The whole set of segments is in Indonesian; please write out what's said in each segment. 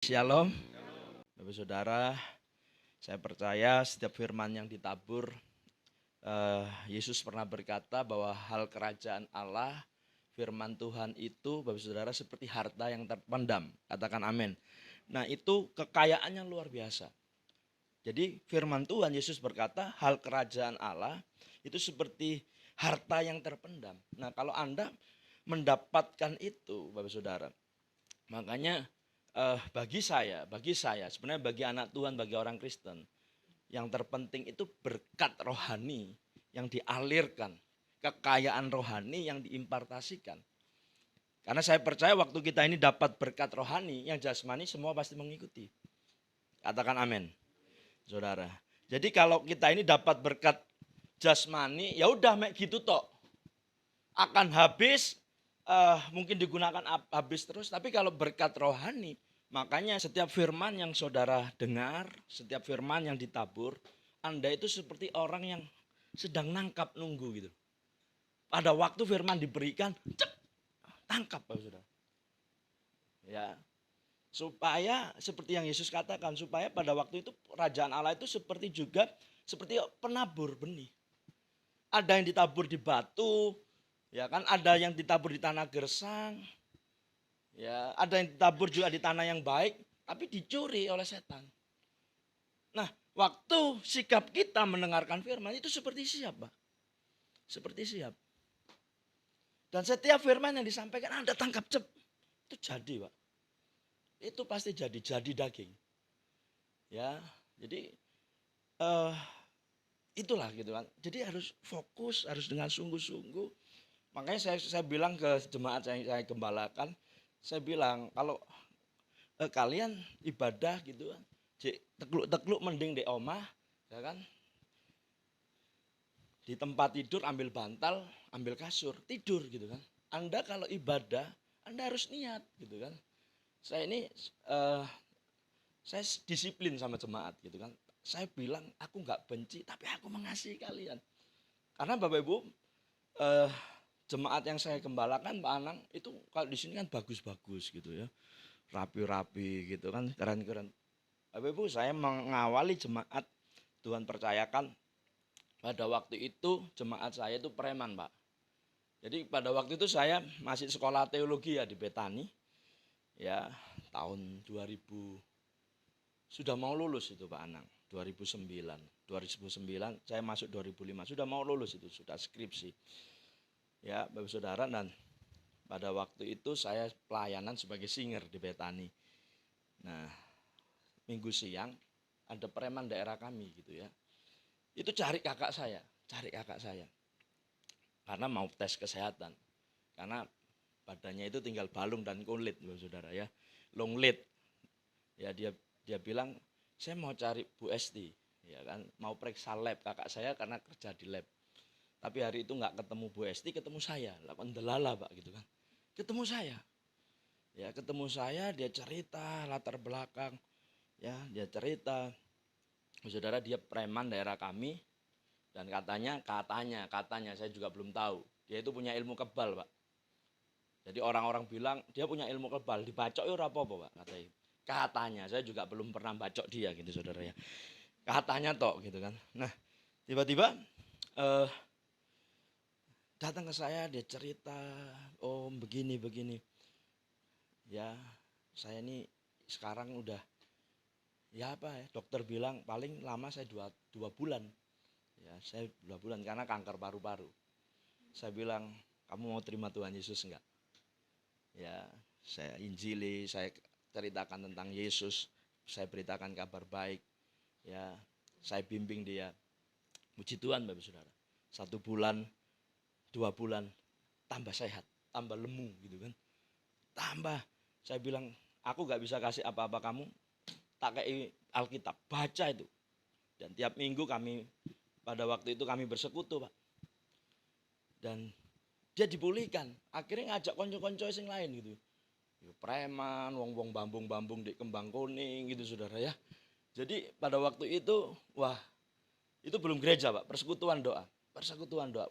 Shalom, Bapak Saudara. Saya percaya setiap firman yang ditabur, Yesus pernah berkata bahwa hal kerajaan Allah, firman Tuhan itu, Bapak Saudara, seperti harta yang terpendam. Katakan amin. Nah, itu kekayaannya luar biasa. Jadi firman Tuhan, Yesus berkata hal kerajaan Allah itu seperti harta yang terpendam. Nah, kalau Anda mendapatkan itu, Bapak Saudara, makanya bagi saya sebenarnya bagi anak Tuhan, bagi orang Kristen, yang terpenting itu berkat rohani yang dialirkan, kekayaan rohani yang diimpartasikan. Karena saya percaya waktu kita ini dapat berkat rohani, yang jasmani semua pasti mengikuti. Katakan amin, saudara. Jadi kalau kita ini dapat berkat jasmani, ya udah mek gitu tok. Akan habis, mungkin digunakan habis terus. Tapi kalau berkat rohani, makanya setiap firman yang saudara dengar, setiap firman yang ditabur, Anda itu seperti orang yang sedang nangkap nunggu gitu. Pada waktu firman diberikan, cek, tangkap Bapak Saudara. Ya, supaya seperti yang Yesus katakan, supaya pada waktu itu kerajaan Allah itu seperti penabur benih. Ada yang ditabur di batu, ya kan, ada yang ditabur di tanah gersang, ya, ada yang ditabur juga di tanah yang baik, tapi dicuri oleh setan. Nah, waktu sikap kita mendengarkan firman itu seperti siap, Pak. Seperti siap. Dan setiap firman yang disampaikan Anda tangkap cep, itu jadi, Pak. Itu pasti jadi daging. Ya, jadi itulah gitu kan. Jadi harus fokus, harus dengan sungguh-sungguh. Makanya saya bilang ke jemaat saya gembalakan, saya bilang kalau kalian ibadah gitu kan, tekluk-tekluk mending di omah, ya kan? Di tempat tidur ambil bantal, ambil kasur, tidur gitu kan. Anda kalau ibadah, Anda harus niat gitu kan. Saya ini saya disiplin sama jemaat gitu kan. Saya bilang aku nggak benci, tapi aku mengasihi kalian. Karena Bapak Ibu, jemaat yang saya gembalakan Pak Anang itu kalau di sini kan bagus-bagus gitu ya, rapi-rapi gitu kan, keren-keren. Bapak Ibu, saya mengawali jemaat, Tuhan percayakan pada waktu itu jemaat saya itu preman, Pak. Jadi pada waktu itu saya masih sekolah teologi ya di Betani. Ya, tahun 2000 sudah mau lulus itu Pak Anang. 2009 saya masuk 2005, sudah mau lulus itu, sudah skripsi. Ya, Bapak Saudara, dan pada waktu itu saya pelayanan sebagai singer di Betani. Nah, minggu siang ada preman daerah kami gitu ya. Itu cari kakak saya. Karena mau tes kesehatan. Karena badannya itu tinggal balung dan kulit, Bapak Saudara ya. Long lead. Ya dia bilang, "Saya mau cari Bu Esti." Ya kan, mau periksa lab kakak saya karena kerja di lab. Tapi hari itu nggak ketemu Bu Esti, ketemu saya. Lakukan delala, Pak gitu kan. Ketemu saya. Ya, ketemu saya, dia cerita latar belakang. Ya, dia cerita, saudara, dia preman daerah kami. Dan katanya saya juga belum tahu. Dia itu punya ilmu kebal, Pak. Jadi orang-orang bilang dia punya ilmu kebal, dibacok ya apa-apa, Pak, katanya. Katanya, saya juga belum pernah bacok dia gitu, saudara ya. Katanya tok gitu kan. Nah, tiba-tiba datang ke saya, dia cerita, "Om, begini. Ya, saya ini sekarang udah, ya apa ya, dokter bilang paling lama saya dua bulan. Ya, saya 2 bulan karena kanker paru-paru." Saya bilang, "Kamu mau terima Tuhan Yesus enggak?" Ya, saya injili, saya ceritakan tentang Yesus, saya beritakan kabar baik. Ya, saya bimbing dia. Puji Tuhan Bapak Saudara. 1 bulan, 2 bulan, tambah sehat, tambah lemu gitu kan. Tambah, saya bilang, "Aku gak bisa kasih apa-apa kamu, tak kayak Alkitab, baca itu." Dan tiap minggu pada waktu itu kami bersekutu, Pak. Dan dia dipulihkan. Akhirnya ngajak konco-konco sing lain gitu. Preman, wong-wong bambung-bambung di Kembang Kuning gitu, saudara ya. Jadi pada waktu itu, wah, itu belum gereja, Pak, persekutuan doa.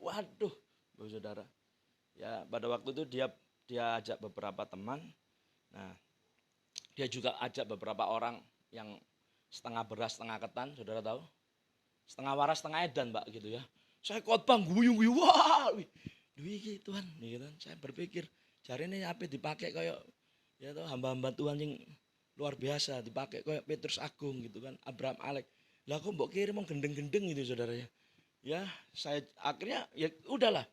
Waduh, Bapak Saudara. Ya, pada waktu itu dia ajak beberapa teman. Nah, Dia juga ajak beberapa orang yang setengah beras, setengah ketan, saudara tahu? Setengah waras, setengah edan, Pak, gitu ya. Saya khotbah guyung-guyung, wah, wih, Tuhan, gitu kan. Saya berpikir, cari ini apa dipakai kayak ya tuh hamba-hamba Tuhan yang luar biasa, dipakai kayak Petrus Agung gitu kan, Abraham Alek. Lah kok mbok kirim mau gendeng-gendeng gitu saudara ya. Ya, saya akhirnya ya udahlah.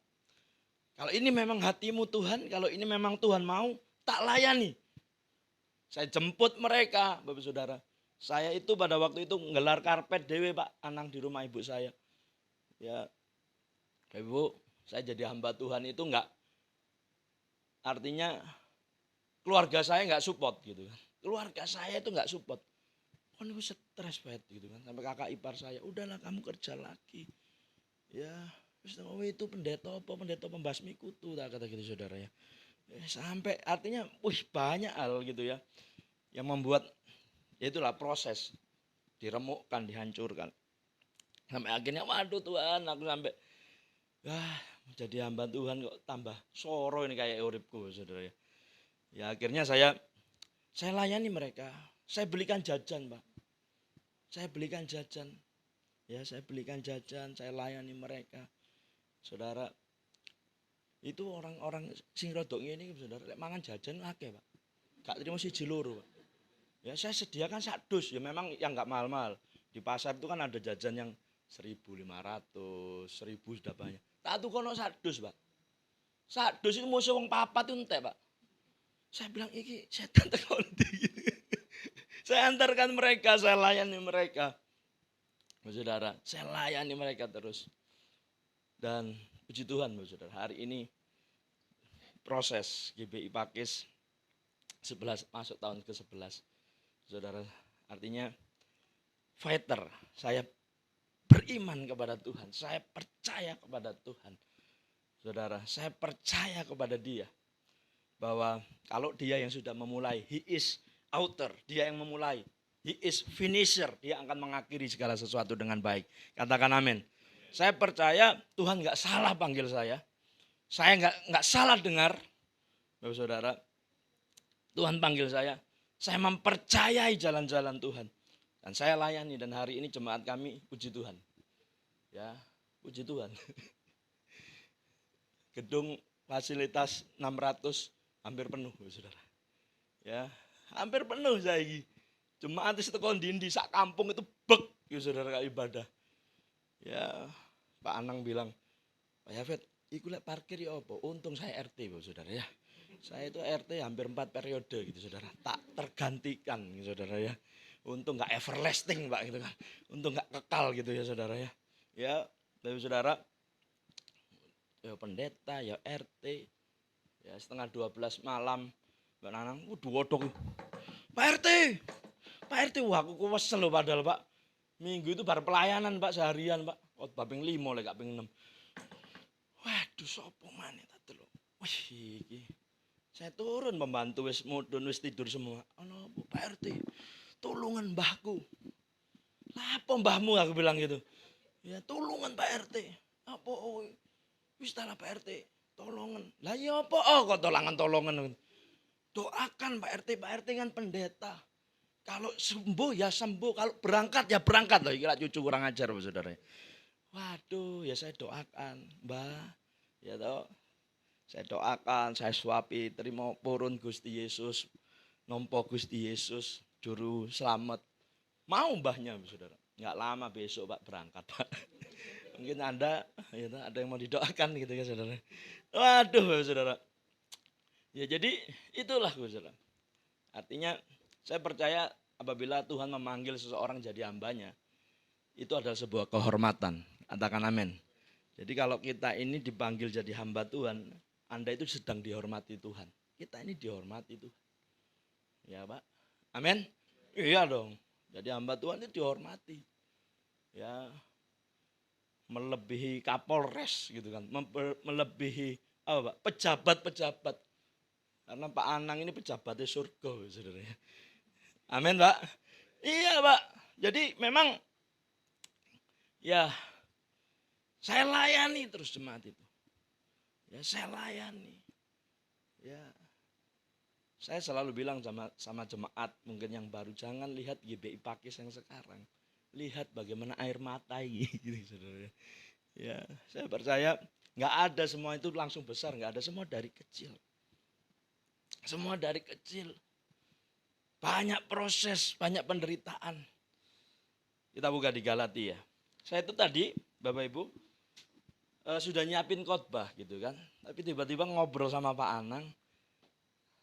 Kalau ini memang hatimu Tuhan, kalau ini memang Tuhan mau, tak layani. Saya jemput mereka, Bapak Saudara. Saya itu pada waktu itu nggelar karpet dewe, Pak, anang di rumah ibu saya. Ya, Ibu, saya jadi hamba Tuhan itu enggak, artinya keluarga saya enggak support gitu kan. Keluarga saya itu enggak support. Kan aku stres banget gitu kan. Sampai kakak ipar saya, udahlah kamu kerja lagi. Ya, itu pendeta apa, pendeta pembasmi kutu, tak kata gitu saudara ya. Sampai artinya, banyak hal gitu ya. Yang membuat, ya itulah proses. Diremukkan, dihancurkan. Sampai akhirnya, waduh Tuhan, aku sampai, jadi hamba Tuhan kok tambah soro ini kayak uripku saudara ya. Ya akhirnya saya layani mereka. Saya belikan jajan, Pak. Saya belikan jajan. Ya, saya belikan jajan, saya layani mereka. Saudara, itu orang-orang sing rodok ini saudara, lek mangan jajan akeh, Pak. Gak terima siji loro, Pak. Ya, saya sediakan sak dus, ya memang yang enggak mahal-mahal. Di pasar itu kan ada jajan yang 1.500, 1.000 sudah banyak. Tak tukono sak dus, Pak. Sak dus itu musuh wong papat itu entek, Pak. Saya bilang, iki setan teko ndi. Saya antarkan mereka, saya layani mereka. Saudara, saya layani mereka terus. Dan puji Tuhan, saudara, hari ini proses GBI Pakis 11 masuk tahun ke-11. Saudara, artinya fighter, saya beriman kepada Tuhan, saya percaya kepada Tuhan. Saudara, saya percaya kepada Dia. Bahwa kalau Dia yang sudah memulai, He is author, Dia yang memulai. He is finisher, Dia akan mengakhiri segala sesuatu dengan baik. Katakan amin. Saya percaya Tuhan gak salah panggil saya. Saya gak salah dengar. Bapak saudara, Tuhan panggil saya mempercayai jalan-jalan Tuhan. Dan saya layani, dan hari ini jemaat kami, puji Tuhan. Ya, puji Tuhan. Gedung fasilitas 600 hampir penuh, saudara. Ya, hampir penuh saya ini. Jemaat itu teko ndi sak kampung itu bek, ya saudara, kayak ibadah. Ya, Pak Anang bilang, Pak Yafet, iku lek parkir ya apa? Untung saya RT, saudara ya. Saya itu RT hampir 4 periode gitu, saudara. Tak tergantikan, gitu, saudara ya. Untung nggak everlasting, Pak, gitu kan. Untung nggak kekal gitu ya, saudara ya. Ya, tapi saudara, ya pendeta, ya RT, ya setengah 12 malam, Mbak Nanang, dodok. Pak RT, wah aku kesel loh padahal, Pak. Minggu itu bar pelayanan, Pak, seharian, Pak. Khotbah ping 5 lek gak ping 6. Waduh, sapa maneh ta delok. Wih, iki. Saya turun membantu wis mudun wis tidur semua. Ono Pak RT. Tulungan mbahku. Lah apa mbahmu aku bilang gitu. Ya tulungan Pak RT. Apa wis ta Pak RT. Tolongan. Lah ya apa kok tolongan. Doakan Pak RT kan pendeta. Kalau sembuh ya sembuh, kalau berangkat ya berangkat loh. Kira cucu kurang ajar, saudara. Waduh, ya saya doakan, Mbah. Ya toh, saya doakan, saya suapi, terima purun Gusti Yesus, nompo Gusti Yesus, juru selamat. Mau mbahnya, saudara. Nggak lama besok Pak berangkat, Pak. Mungkin Anda, ya toh, ada yang mau didoakan gitu ya, saudara. Waduh, saudara. Ya jadi itulah, saudara. Artinya saya percaya apabila Tuhan memanggil seseorang jadi hambanya, itu adalah sebuah kehormatan. Katakan amin. Jadi kalau kita ini dipanggil jadi hamba Tuhan, Anda itu sedang dihormati Tuhan. Kita ini dihormati Tuhan. Ya Pak. Amin. Iya dong. Jadi hamba Tuhan itu dihormati. Ya, melebihi Kapolres gitu kan. Melebihi apa Pak? Pejabat-pejabat. Karena Pak Anang ini pejabatnya surga, saudara ya. Amin, Pak. Iya, Pak. Jadi memang ya saya layani terus jemaat itu. Ya saya layani. Ya. Saya selalu bilang sama jemaat mungkin yang baru, jangan lihat GBI Pakis yang sekarang. Lihat bagaimana air mata gitu, saudara. Ya, saya percaya nggak ada semua itu langsung besar, nggak ada, semua dari kecil. Semua dari kecil. Banyak proses, banyak penderitaan. Kita buka di Galatia. Saya itu tadi, Bapak Ibu, sudah nyiapin khotbah gitu kan. Tapi tiba-tiba ngobrol sama Pak Anang.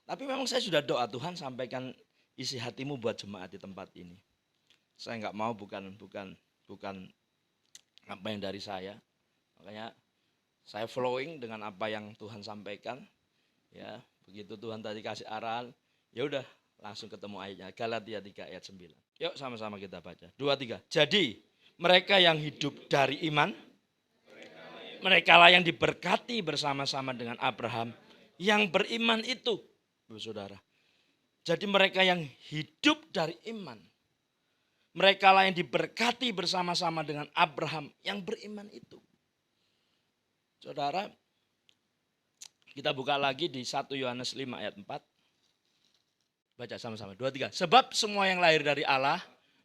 Tapi memang saya sudah doa, Tuhan sampaikan isi hatimu buat jemaat di tempat ini. Saya nggak mau bukan apa yang dari saya. Makanya saya flowing dengan apa yang Tuhan sampaikan. Ya, begitu Tuhan tadi kasih arahan, ya udah langsung ketemu ayatnya. Galatia 3 ayat 9. Yuk sama-sama kita baca. 2, 3. Jadi mereka yang hidup dari iman, mereka lah yang diberkati bersama-sama dengan Abraham. Yang beriman itu, saudara. Jadi mereka yang hidup dari iman, mereka lah yang diberkati bersama-sama dengan Abraham yang beriman itu. Saudara, kita buka lagi di 1 Yohanes 5 ayat 4. Baca sama-sama. 2, 3. Sebab semua yang lahir dari Allah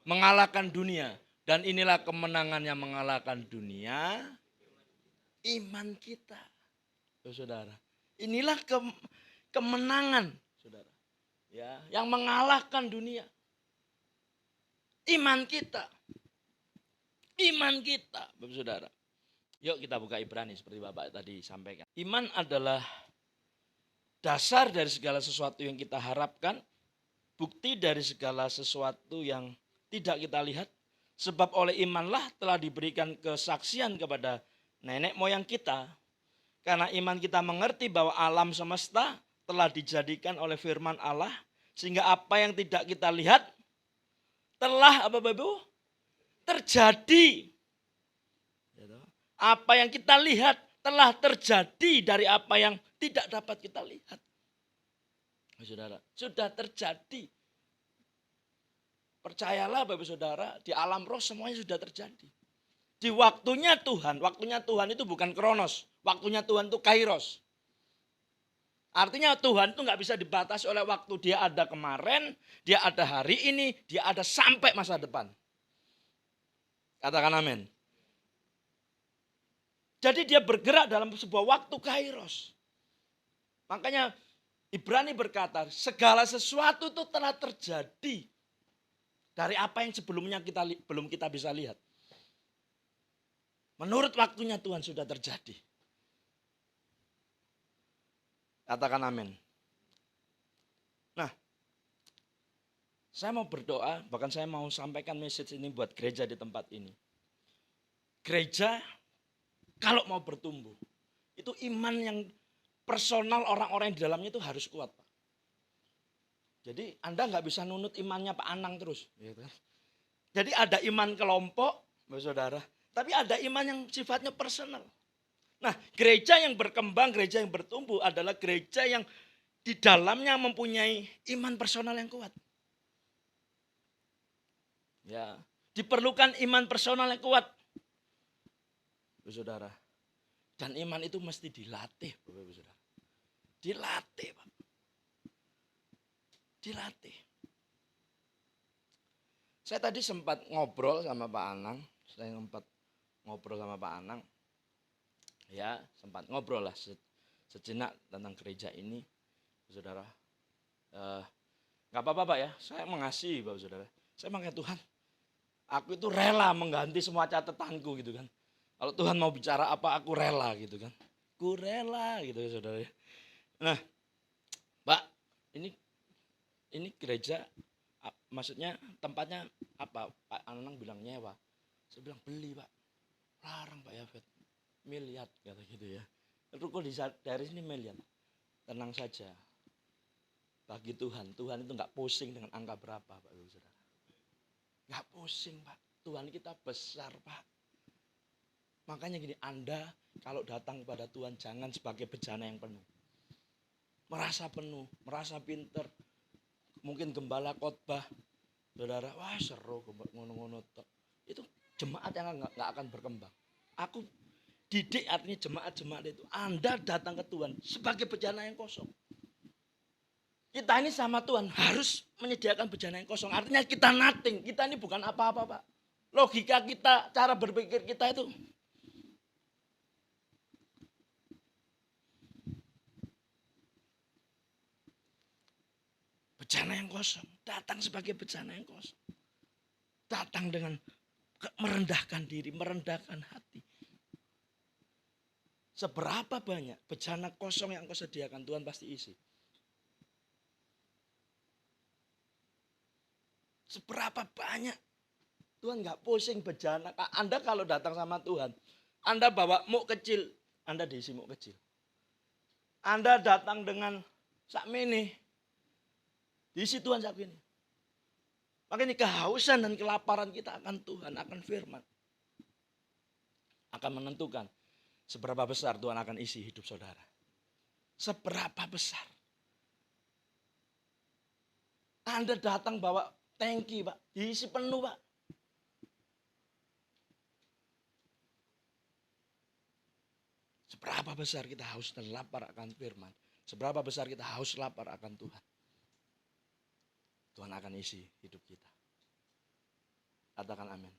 mengalahkan dunia. Dan inilah kemenangan yang mengalahkan dunia, iman kita. Saudara, inilah kemenangan, saudara. Ya, yang mengalahkan dunia. Iman kita. Iman kita, Bapak Saudara. Yuk kita buka Ibrani seperti Bapak tadi sampaikan. Iman adalah dasar dari segala sesuatu yang kita harapkan, bukti dari segala sesuatu yang tidak kita lihat. Sebab oleh imanlah telah diberikan kesaksian kepada nenek moyang kita. Karena iman kita mengerti bahwa alam semesta telah dijadikan oleh firman Allah. Sehingga apa yang tidak kita lihat telah apa Bapak Ibu? Terjadi. Apa yang kita lihat telah terjadi dari apa yang tidak dapat kita lihat. Saudara, sudah terjadi. Percayalah Bapak Saudara, di alam roh semuanya sudah terjadi. Di waktunya Tuhan itu bukan kronos. Waktunya Tuhan itu kairos. Artinya Tuhan itu nggak bisa dibatasi oleh waktu. Dia ada kemarin, dia ada hari ini, dia ada sampai masa depan. Katakan amin. Jadi dia bergerak dalam sebuah waktu kairos. Makanya Ibrani berkata, segala sesuatu itu telah terjadi dari apa yang sebelumnya belum kita bisa lihat. Menurut waktunya Tuhan sudah terjadi. Katakan amin. Nah, saya mau berdoa, bahkan saya mau sampaikan message ini buat gereja di tempat ini. Gereja kalau mau bertumbuh, itu iman yang personal orang-orang yang di dalamnya itu harus kuat, Pak. Jadi Anda nggak bisa nunut imannya Pak Anang terus. Jadi ada iman kelompok, saudara, tapi ada iman yang sifatnya personal. Nah, gereja yang berkembang, gereja yang bertumbuh adalah gereja yang di dalamnya mempunyai iman personal yang kuat. Ya, diperlukan iman personal yang kuat, saudara. Dan iman itu mesti dilatih, Bapak Saudara. Dilatih, Pak. Dilatih. Saya tadi sempat ngobrol sama Pak Anang. Ya, sempat ngobrol lah sejenak tentang gereja ini, saudara. Gak apa-apa Pak ya, saya mengasihi Bapak Saudara. Saya makanya Tuhan, aku itu rela mengganti semua catatanku gitu kan. Kalau Tuhan mau bicara apa, aku rela gitu kan. Aku rela gitu ya saudara. Nah, Pak, ini gereja, maksudnya tempatnya apa? Pak Anang bilang nyewa. Saya bilang beli Pak. Larang Pak Yafet. Miliar kata gitu ya. Ruko dari sini miliar. Tenang saja. Bagi Tuhan itu nggak pusing dengan angka berapa Pak Ibu Saudara. Nggak pusing Pak. Tuhan kita besar Pak. Makanya gini, Anda kalau datang kepada Tuhan jangan sebagai bejana yang penuh. Merasa penuh, merasa pinter. Mungkin gembala khotbah. Saudara, wah seru ngono-ngono. Itu jemaat yang nggak akan berkembang. Aku didik artinya jemaat-jemaat itu. Anda datang ke Tuhan sebagai bejana yang kosong. Kita ini sama Tuhan harus menyediakan bejana yang kosong. Artinya kita nothing. Kita ini bukan apa-apa, Pak. Logika kita, cara berpikir kita itu bejana yang kosong. Datang sebagai bejana yang kosong. Datang dengan merendahkan diri, merendahkan hati. Seberapa banyak bejana kosong yang kau sediakan, Tuhan pasti isi. Seberapa banyak. Tuhan gak pusing bejana. Anda kalau datang sama Tuhan, Anda bawa muk kecil, Anda diisi muk kecil. Anda datang dengan sakmene, diisi Tuhan sakmene. Makanya kehausan dan kelaparan kita akan Tuhan, akan firman, akan menentukan seberapa besar Tuhan akan isi hidup saudara. Seberapa besar. Anda datang bawa tangki, Pak, diisi penuh, Pak. Seberapa besar kita haus dan lapar akan firman. Seberapa besar kita haus lapar akan Tuhan. Tuhan akan isi hidup kita. Katakan amin.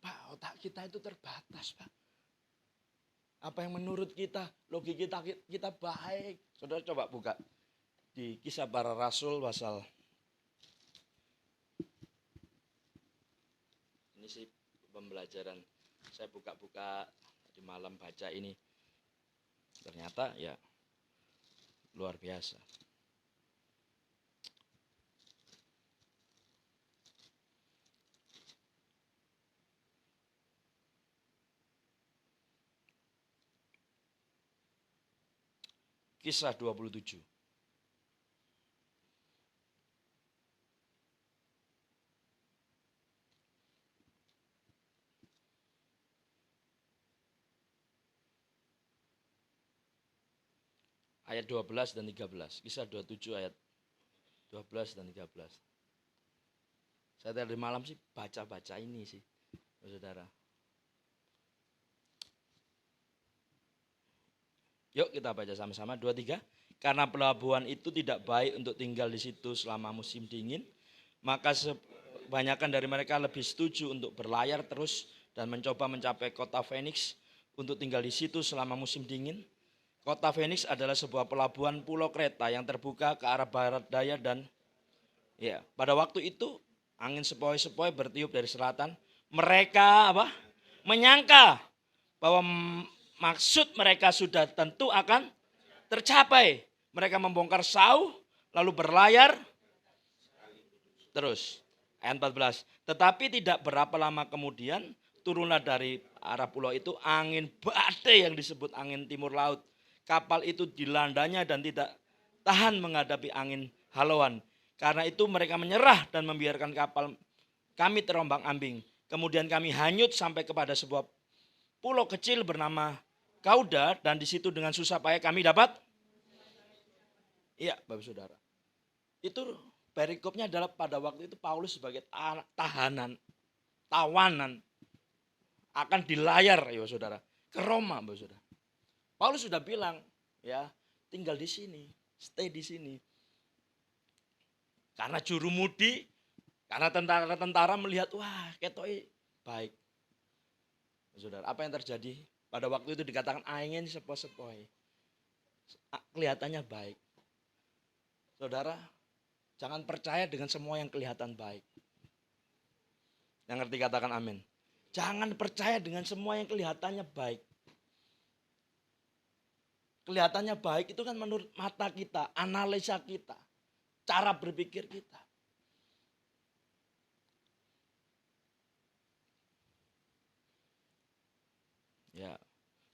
Pak, otak kita itu terbatas, Pak. Apa yang menurut kita, logika kita baik. Saudara coba buka di Kisah Para Rasul pasal. Ini sih pembelajaran. Saya buka-buka di malam baca ini. Ternyata ya luar biasa. Kisah 27. Ayat 12 dan 13. Kisah 27 ayat 12 dan 13. Saya tadi malam sih baca-baca ini sih, saudara. Yuk kita baca sama-sama. 2, 3. Karena pelabuhan itu tidak baik untuk tinggal di situ selama musim dingin, maka kebanyakan dari mereka lebih setuju untuk berlayar terus dan mencoba mencapai kota Phoenix untuk tinggal di situ selama musim dingin. Kota Phoenix adalah sebuah pelabuhan pulau Kreta yang terbuka ke arah barat daya dan ya, pada waktu itu angin sepoi-sepoi bertiup dari selatan. Mereka menyangka bahwa maksud mereka sudah tentu akan tercapai. Mereka membongkar sauh lalu berlayar terus. Ayat 14. Tetapi tidak berapa lama kemudian turunlah dari arah pulau itu angin badai yang disebut angin timur laut. Kapal itu dilandanya dan tidak tahan menghadapi angin halauan. Karena itu mereka menyerah dan membiarkan kapal kami terombang-ambing. Kemudian kami hanyut sampai kepada sebuah pulau kecil bernama Kauda, dan di situ dengan susah payah kami dapat. Iya, Bapak Saudara. Itu perikopnya adalah pada waktu itu Paulus sebagai tawanan akan dilayar, ya Saudara, ke Roma, Bapak Saudara. Paulus sudah bilang, ya, tinggal di sini, stay di sini. Karena juru mudi, karena tentara-tentara melihat, wah, ketoi baik. Saudara, apa yang terjadi? Pada waktu itu dikatakan angin sepoi-sepoi. Kelihatannya baik. Saudara, jangan percaya dengan semua yang kelihatan baik. Yang ngerti katakan amin. Jangan percaya dengan semua yang kelihatannya baik. Kelihatannya baik itu kan menurut mata kita, analisa kita, cara berpikir kita. Ya,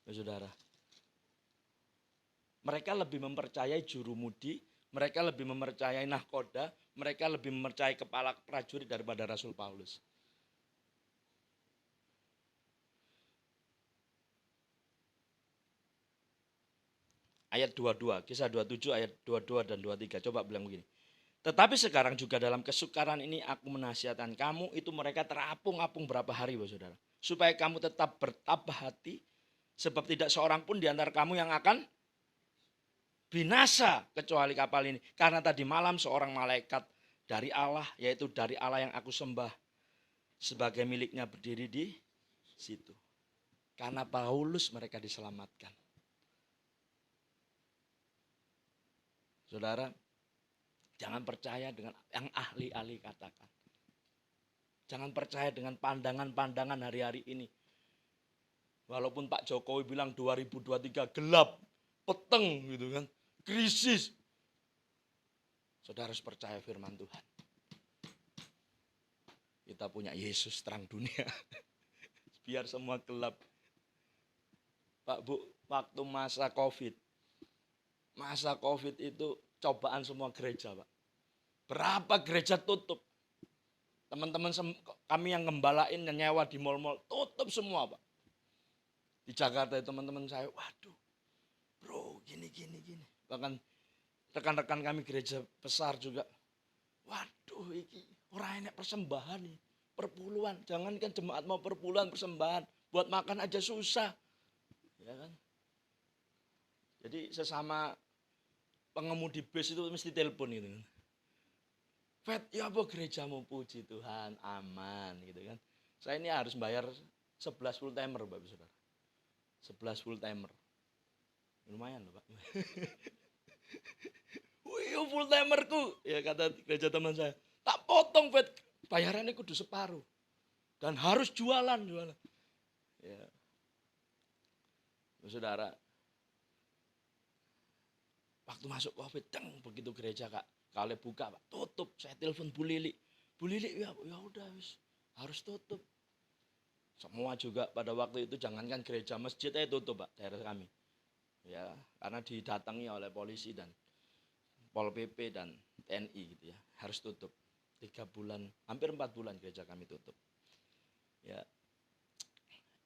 saudara. Mereka lebih mempercayai juru mudi, mereka lebih mempercayai nahkoda, mereka lebih mempercayai kepala prajurit daripada Rasul Paulus. Ayat 22, Kisah 27 ayat 22 dan 23. Coba bilang begini. Tetapi sekarang juga dalam kesukaran ini aku menasihatkan kamu, itu mereka terapung-apung berapa hari, saudara. Supaya kamu tetap bertabah hati, sebab tidak seorang pun di antara kamu yang akan binasa kecuali kapal ini. Karena tadi malam seorang malaikat dari Allah, yaitu dari Allah yang aku sembah, sebagai miliknya berdiri di situ. Karena Paulus mereka diselamatkan. Saudara, jangan percaya dengan yang ahli-ahli katakan. Jangan percaya dengan pandangan-pandangan hari-hari ini. Walaupun Pak Jokowi bilang 2023 gelap, peteng gitu kan, krisis. Saudara harus percaya firman Tuhan. Kita punya Yesus terang dunia. Biar semua gelap. Pak Bu, waktu masa COVID. Masa COVID itu cobaan semua gereja, Pak. Berapa gereja tutup. Teman-teman kami yang ngembalain, yang nyewa di mal-mal, tutup semua, Pak. Di Jakarta teman-teman saya, waduh, bro, gini. Bahkan rekan-rekan kami gereja besar juga, waduh, ini orang enak persembahan nih, perpuluhan. Jangan kan jemaat mau perpuluhan persembahan, buat makan aja susah, ya kan? Jadi sesama pengemudi bus itu mesti telepon gitu kan. Fet, ya apa gerejamu, puji Tuhan, aman gitu kan. Saya ini harus bayar 11 full timer, Bapak Saudara. 11 full timer. Lumayan loh, Pak. Wih, full timerku. Ya kata gereja teman saya. Tak potong, Fet. Bayarannya kudu separuh. Dan harus jualan. Ya. Saudara, waktu masuk COVID, begitu gereja Kak, kalau buka Pak, tutup. Saya telepon Bu Lili. Bu Lili, ya udah harus tutup. Semua juga pada waktu itu jangankan gereja, masjid aja tutup Pak, daerah kami. Ya, karena didatangi oleh polisi dan Pol PP dan TNI gitu ya. Harus tutup. 3 bulan, hampir 4 bulan gereja kami tutup. Ya.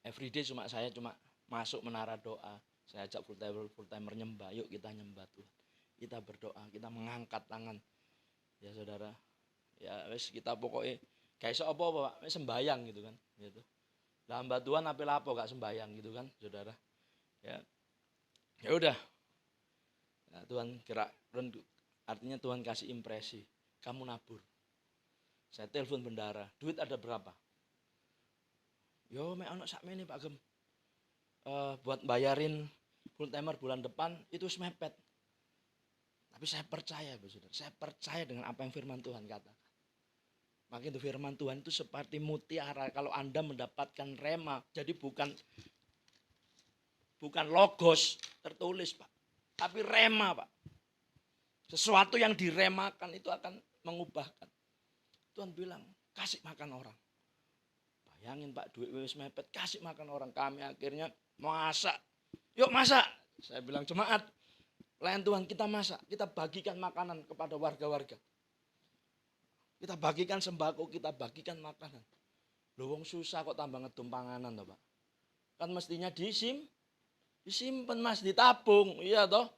Everyday saya cuma masuk menara doa. Saya ajak full timer nyembah. Yuk kita nyembah Tuhan. Kita berdoa, kita mengangkat tangan. Ya Saudara. Ya wis kita pokoknya gak iso apa-apa Pak, sembayang gitu kan, gitu. Lah hamba Tuhan apa-apa gak sembayang gitu kan, Saudara. Ya. Ya udah. Nah, Tuhan gerak, artinya Tuhan kasih impresi. Kamu nabur. Saya telepon bendara, duit ada berapa? Yo, mek ono sakmene Pak Gem. Buat bayarin full timer bulan depan itu semepet. Tapi saya percaya, Saudara. Saya percaya dengan apa yang firman Tuhan katakan. Maka itu firman Tuhan itu seperti mutiara. Kalau Anda mendapatkan rema, jadi bukan logos tertulis, Pak. Tapi rema, Pak. Sesuatu yang diremakan itu akan mengubahkan. Tuhan bilang, kasih makan orang. Bayangin Pak, duit wis mepet, kasih makan orang. Kami akhirnya masak. Yuk masak. Saya bilang, jemaat, pelayan Tuhan kita masak. Kita bagikan makanan kepada warga-warga. Kita bagikan sembako, kita bagikan makanan. Loh wong susah kok tambah ngedum panganan toh Pak. Kan mestinya disimpan Mas, ditabung. Iya toh.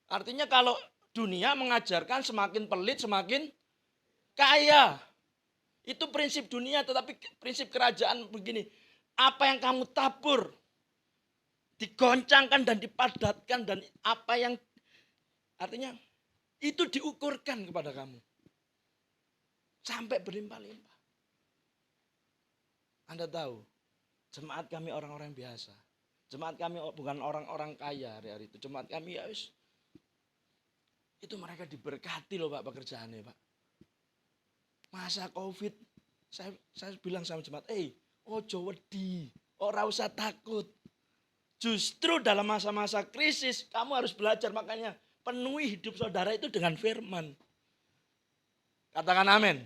Artinya kalau dunia mengajarkan semakin pelit semakin kaya. Itu prinsip dunia, tetapi prinsip kerajaan begini. Apa yang kamu tabur, digoncangkan dan dipadatkan, dan apa yang artinya itu diukurkan kepada kamu. Sampai berlimpah-limpah. Anda tahu, jemaat kami orang-orang biasa. Jemaat kami bukan orang-orang kaya hari-hari itu. Jemaat kami ya wis. Itu mereka diberkati loh Pak pekerjaannya Pak. Masa COVID, saya bilang sama jemaat, ojo wedi, ora usah takut. Justru dalam masa-masa krisis, kamu harus belajar. Makanya penuhi hidup saudara itu dengan firman. Katakan amin.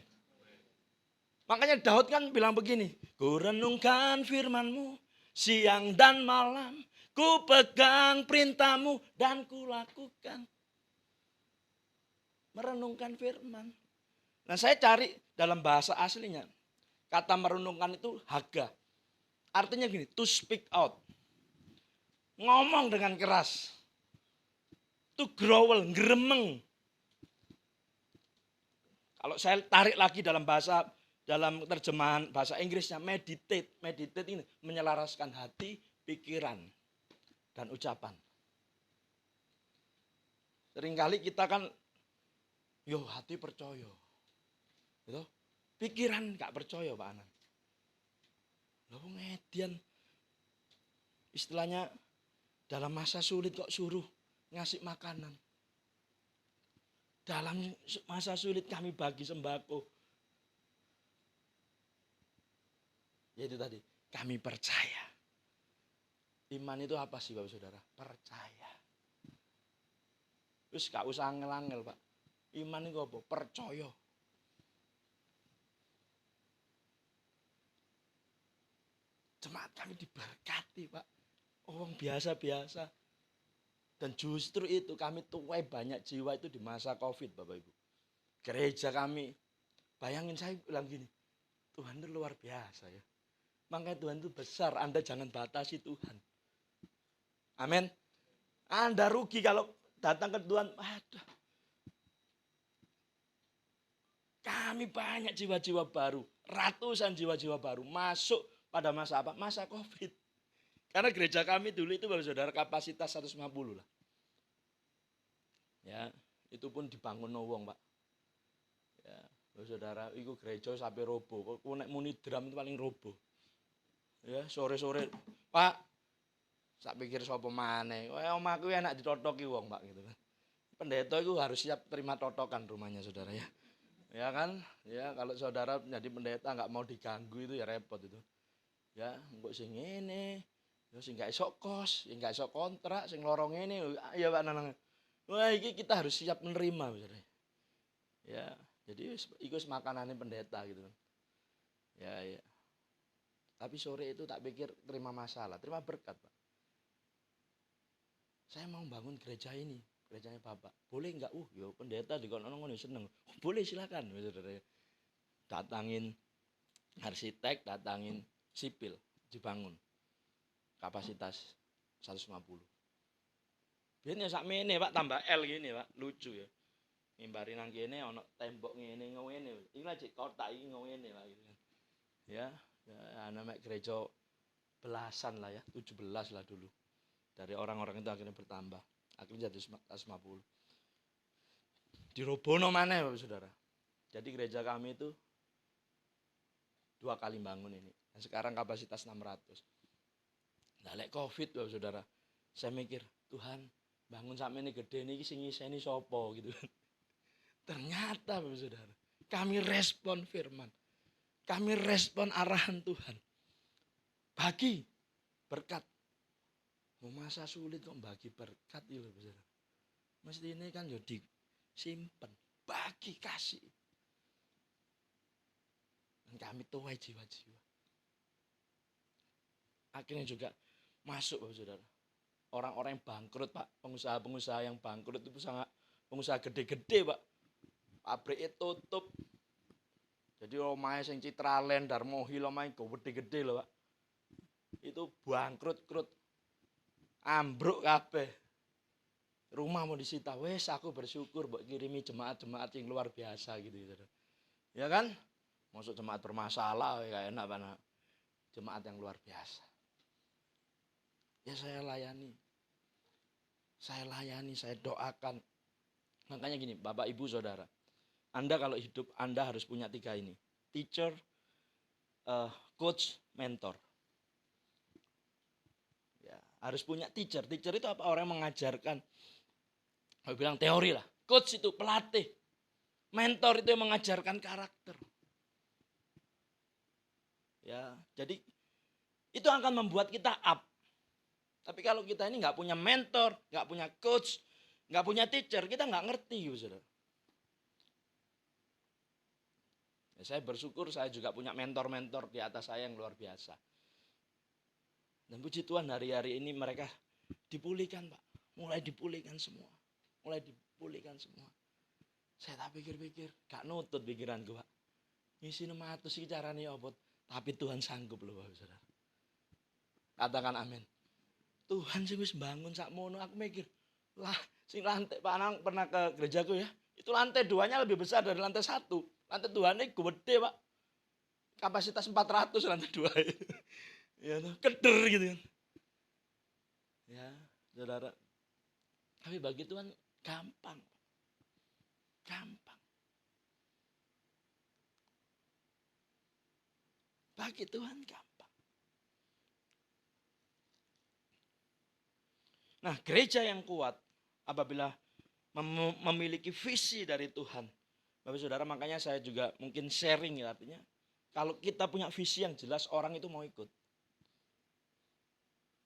Makanya Daud kan bilang begini, ku renungkan firman-Mu siang dan malam, ku pegang perintah-Mu dan ku lakukan. Merenungkan firman. Nah saya cari dalam bahasa aslinya. Kata merenungkan itu haga. Artinya gini, to speak out. Ngomong dengan keras. To growl, ngeremeng. Kalau saya tarik lagi dalam terjemahan bahasa Inggrisnya, meditate. Meditate ini menyelaraskan hati, pikiran, dan ucapan. Seringkali kita kan, yo hati percaya. Gitu. Pikiran gak percaya Pak Anan. Loh ngedian. Istilahnya dalam masa sulit kok suruh ngasih makanan. Dalam masa sulit kami bagi sembako. Ya itu tadi, kami percaya. Iman itu apa sih Bapak Saudara? Percaya. Terus gak usah angel-angel Pak. Iman itu apa? Percaya. Jemaat kami diberkati Pak. Orang biasa-biasa. Dan justru itu kami tuai banyak jiwa itu di masa Covid Bapak Ibu. Gereja kami, bayangin saya bilang gini, Tuhan itu luar biasa ya. Makanya Tuhan itu besar, Anda jangan batasi Tuhan. Amin. Anda rugi kalau datang ke Tuhan, aduh. Kami banyak jiwa-jiwa baru, ratusan jiwa-jiwa baru masuk pada masa apa? Masa Covid. Karena gereja kami dulu itu Bapak Saudara kapasitas 150 lah. Ya, itu pun dibangun wong, Pak. Ya, Bapak Saudara, itu gereja sampai roboh. Kok nek muni drum itu paling roboh. Ya, sore-sore, Pak, sak pikir sapa maneh. Omahku enak ditotoki wong, Pak gitu kan. Pendeta itu harus siap terima totokan rumahnya Saudara ya. Ya kan? Ya, kalau saudara menjadi pendeta nggak mau diganggu itu ya repot itu. Ya, engko sing ngene, ya sing gak iso kos, sing gak iso kontrak, sing lorong ngene, ya Pak Nanang. Wah, iki kita harus siap menerima Saudara. Ya, jadi iku makanane pendeta gitu kan. Ya, ya. Tapi sore itu tak pikir terima masalah, terima berkat, Pak. Saya mau bangun gereja ini, gerejanya Bapak. Boleh enggak? Ya pendeta dikono-kono seneng. Boleh silakan, Saudara. Datangin arsitek, datangin sipil, dibangun. Kapasitas 150. Biyen ya sakmene, Pak, tambah L gini, Pak. Lucu ya. Ngimbari nang kene ana tembok ngene ngene. Iki lha cek kotak iki ngene Pak gitu kan. Ya, namanya gereja belasan lah ya, 17 lah dulu. Dari orang-orang itu akhirnya bertambah. Akhirnya jadi 150. Dirobono maneh Bapak Saudara. Jadi gereja kami itu 2 kali bangun ini. Dan sekarang kapasitas 600. Nah, lek Covid Bapak Saudara. Saya mikir, Tuhan, bangun sampe ini gede ini sing ngiseni sapa gitu kan. Ternyata Bapak Saudara, kami respon firman. Kami respon arahan Tuhan. Bagi berkat. Mau masa sulit kok bagi berkat itu Bapak Saudara. Mesti ini kan ya disimpen, bagi kasih. Dan kami tuai jiwa-jiwa. Akhirnya juga masuk Bapak Saudara. Orang-orang yang bangkrut Pak, pengusaha-pengusaha yang bangkrut itu sangat pengusaha gede-gede Pak. Pabriknya tutup. Jadi omahe sing Citraland, Darmohil omahe gede-gede lho Pak. Itu bangkrut-krut. Ambruk kabeh. Rumah mau disita. Wes aku bersyukur mbok kirimi jemaat-jemaat yang luar biasa gitu. Ya kan? Masuk jemaat bermasalah kayak enak Pak. Jemaat yang luar biasa. Ya saya layani. Saya doakan. Makanya gini, Bapak Ibu Saudara. Anda kalau hidup, Anda harus punya 3 ini. Teacher, coach, mentor. Ya, harus punya teacher. Teacher itu apa? Orang yang mengajarkan. Saya bilang teori lah. Coach itu pelatih. Mentor itu yang mengajarkan karakter. Ya, jadi itu akan membuat kita up. Tapi kalau kita ini nggak punya mentor, nggak punya coach, nggak punya teacher, kita nggak ngerti, Saudara. Ya, saya bersyukur saya juga punya mentor-mentor di atas saya yang luar biasa. Dan puji Tuhan hari-hari ini mereka dipulihkan Pak. Mulai dipulihkan semua. Saya tak pikir-pikir, gak nutut pikiranku Pak. Ngisi 600 iki carane apa? Tapi Tuhan sanggup loh Bapak Saudara. Katakan amin. Tuhan sih wis bangun sakmono, aku mikir, lah sing lantai Pak Anang pernah ke gerejaku ya. Itu lantai 2-nya lebih besar dari lantai 1. Lantai 2-nya gede Pak. Kapasitas 400 lantai 2. Ya tuh, keder gitu kan. Ya, Saudara. Tapi bagi Tuhan Gampang. Gampang. Bagi Tuhan gampang. Nah, gereja yang kuat apabila memiliki visi dari Tuhan. Bapak Saudara, makanya saya juga mungkin sharing ya, artinya kalau kita punya visi yang jelas, orang itu mau ikut.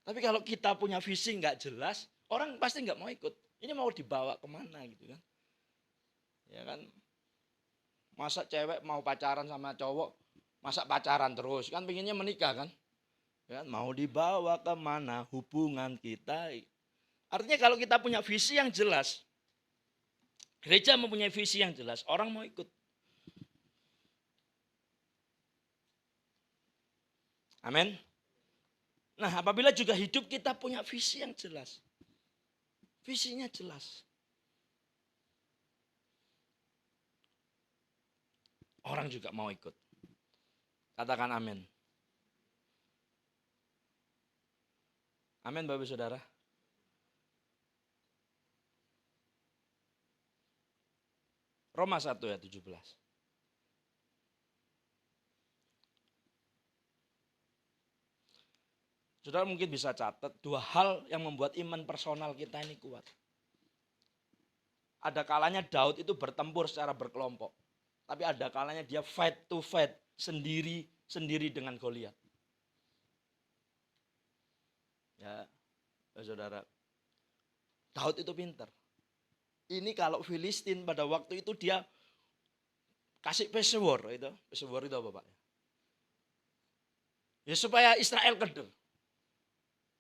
Tapi kalau kita punya visi nggak jelas, orang pasti nggak mau ikut. Ini mau dibawa kemana gitu kan? Ya kan? Masa cewek mau pacaran sama cowok, masa pacaran terus? Kan pinginnya menikah kan? Ya, mau dibawa kemana hubungan kita? Artinya kalau kita punya visi yang jelas, gereja mempunyai visi yang jelas, orang mau ikut. Amin. Nah, apabila juga hidup kita punya visi yang jelas. Visinya jelas. Orang juga mau ikut. Katakan amin. Amin Bapak Saudara. Roma 1 ayat 17. Saudara mungkin bisa catat dua hal yang membuat iman personal kita ini kuat. Ada kalanya Daud itu bertempur secara berkelompok. Tapi ada kalanya dia fight to fight sendiri dengan Goliat. Ya, Saudara. Daud itu pintar. Ini kalau Filistin pada waktu itu dia kasih pesuwar itu. Pesuwar itu apa Pak? Ya supaya Israel keder.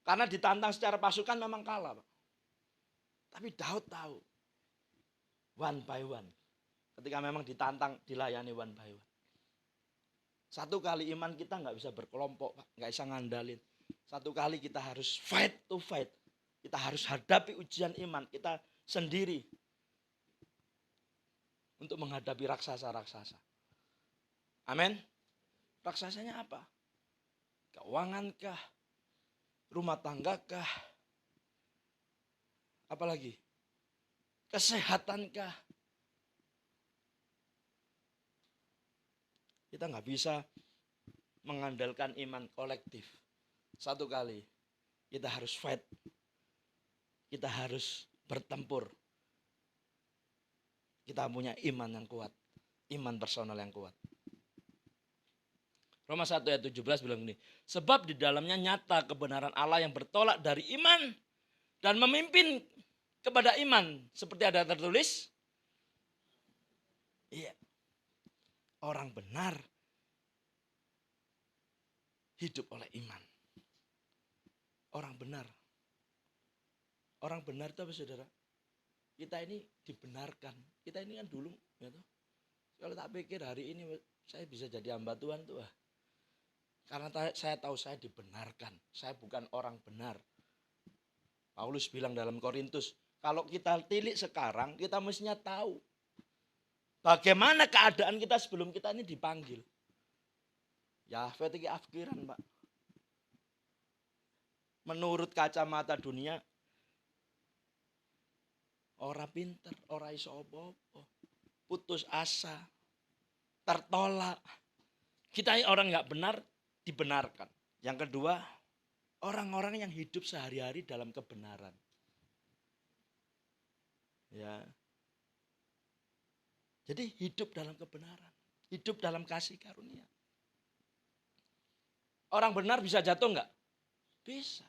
Karena ditantang secara pasukan memang kalah, Pak. Tapi Daud tahu. One by one. Ketika memang ditantang, dilayani one by one. Satu kali iman kita nggak bisa berkelompok, Pak. Nggak bisa ngandalin. Satu kali kita harus fight to fight. Kita harus hadapi ujian iman kita sendiri. Untuk menghadapi raksasa-raksasa. Amin. Raksasanya apa? Keuangankah? Rumah tanggakah? Apalagi? Kesehatankah? Kita nggak bisa mengandalkan iman kolektif. Satu kali kita harus fight. Kita harus bertempur. Kita punya iman yang kuat. Iman personal yang kuat. Roma 1 ayat 17 bilang gini. Sebab di dalamnya nyata kebenaran Allah yang bertolak dari iman. Dan memimpin kepada iman. Seperti ada tertulis. Iya. Orang benar. Hidup oleh iman. Orang benar. Orang benar itu apa saudara? Kita ini dibenarkan. Kita ini kan dulu. Gitu. Kalau tak pikir hari ini saya bisa jadi hamba Tuhan tuh. Karena saya tahu saya dibenarkan. Saya bukan orang benar. Paulus bilang dalam Korintus, kalau kita tilik sekarang, kita mestinya tahu bagaimana keadaan kita sebelum kita ini dipanggil. Ya, fetiki afkiran, Pak. Menurut kacamata dunia, orang pinter, orang iso apa-apa, putus asa, tertolak. Kita orang nggak benar, dibenarkan. Yang kedua, orang-orang yang hidup sehari-hari dalam kebenaran. Ya. Jadi hidup dalam kebenaran, hidup dalam kasih karunia. Orang benar bisa jatuh enggak? Bisa.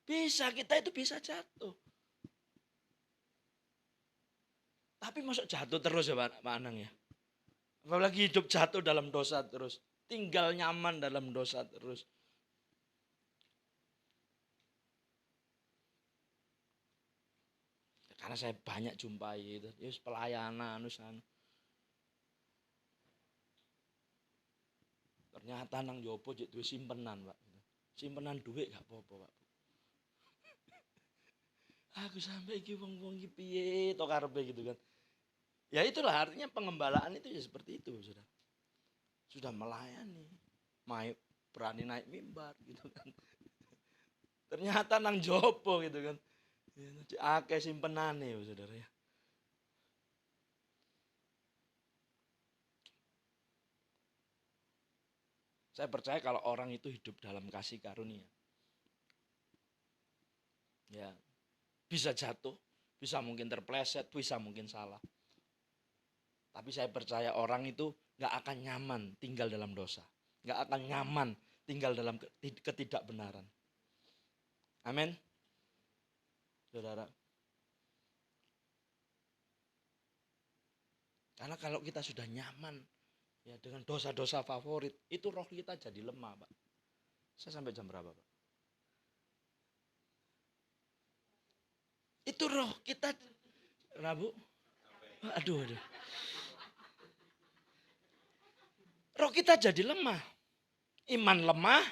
Bisa, kita itu bisa jatuh. Tapi masuk jatuh terus ya Pak Anang ya. Apalagi hidup jatuh dalam dosa terus. Tinggal nyaman dalam dosa terus. Karena saya banyak jumpai itu. Ya pelayanan. Ternyata nang jopo jadi duit simpenan Pak. Simpenan duit gak apa-apa Pak. Aku sampai iki wong-wong iki piye to karepe gitu kan. Ya itulah artinya pengembalaan itu ya seperti itu Saudara. Sudah melayani, berani naik mimbar gitu kan. Ternyata nang jopo gitu kan. Akeh simpenane saudara ya. Saya percaya kalau orang itu hidup dalam kasih karunia, ya bisa jatuh, bisa mungkin terpleset, bisa mungkin salah. Tapi saya percaya orang itu nggak akan nyaman tinggal dalam dosa, nggak akan nyaman tinggal dalam ketidakbenaran. Amin, saudara. Karena kalau kita sudah nyaman ya dengan dosa-dosa favorit, itu roh kita jadi lemah, Pak. Saya sampai jam berapa, Pak? Itu roh kita, Rabu. Aduh. Roh kita jadi lemah. Iman lemah.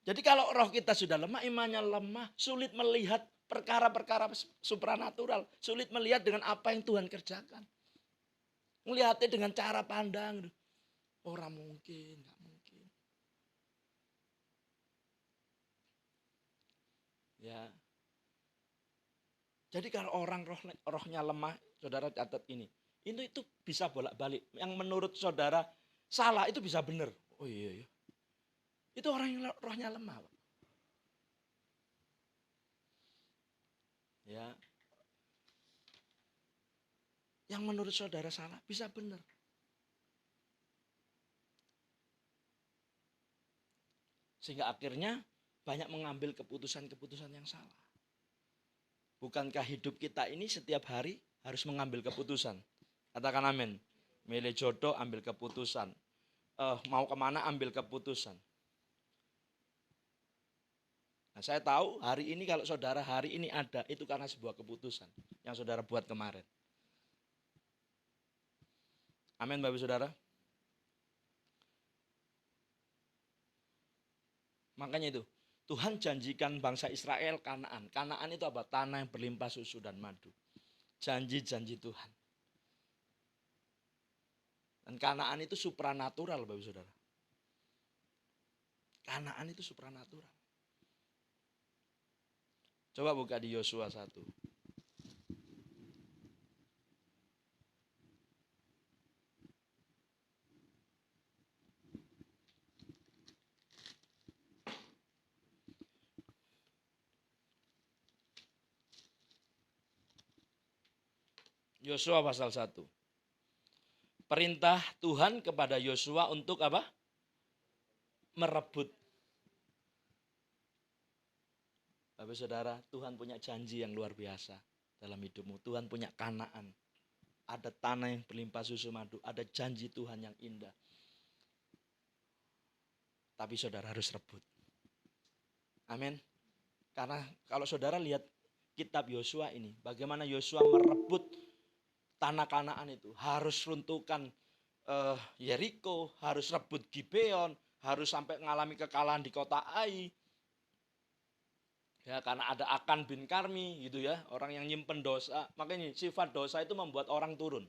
Jadi kalau roh kita sudah lemah, imannya lemah, sulit melihat perkara-perkara supranatural. Sulit melihat dengan apa yang Tuhan kerjakan. Melihatnya dengan cara pandang. Orang mungkin, gak mungkin. Ya. Jadi kalau orang rohnya lemah, saudara catat ini. Itu bisa bolak-balik. Yang menurut saudara salah itu bisa benar. Oh iya. Itu orang yang rohnya lemah, Pak. Ya. Yang menurut saudara salah bisa benar. Sehingga akhirnya banyak mengambil keputusan-keputusan yang salah. Bukankah hidup kita ini setiap hari harus mengambil keputusan? Katakan amin. Milih jodoh ambil keputusan. Mau kemana ambil keputusan. Nah, saya tahu hari ini kalau saudara hari ini ada, itu karena sebuah keputusan yang saudara buat kemarin. Amin Bapak Saudara. Makanya itu, Tuhan janjikan bangsa Israel Kanaan. Kanaan itu apa? Tanah yang berlimpah susu dan madu. Janji-janji Tuhan. Dan Kanaan itu supranatural Bapak Saudara. Kanaan itu supranatural. Coba buka di Yosua 1. Yosua pasal 1. Perintah Tuhan kepada Yosua untuk apa? Merebut. Bapak Saudara, Tuhan punya janji yang luar biasa dalam hidupmu. Tuhan punya Kanaan. Ada tanah yang berlimpah susu madu. Ada janji Tuhan yang indah. Tapi saudara harus rebut. Amin. Karena kalau saudara lihat kitab Yosua ini, bagaimana Yosua merebut tanah Kanaan itu. Harus runtuhkan Yeriko, harus rebut Gibeon, harus sampai mengalami kekalahan di kota Ai. Ya, karena ada Akan bin Karmi gitu ya, orang yang nyimpen dosa. Makanya sifat dosa itu membuat orang turun.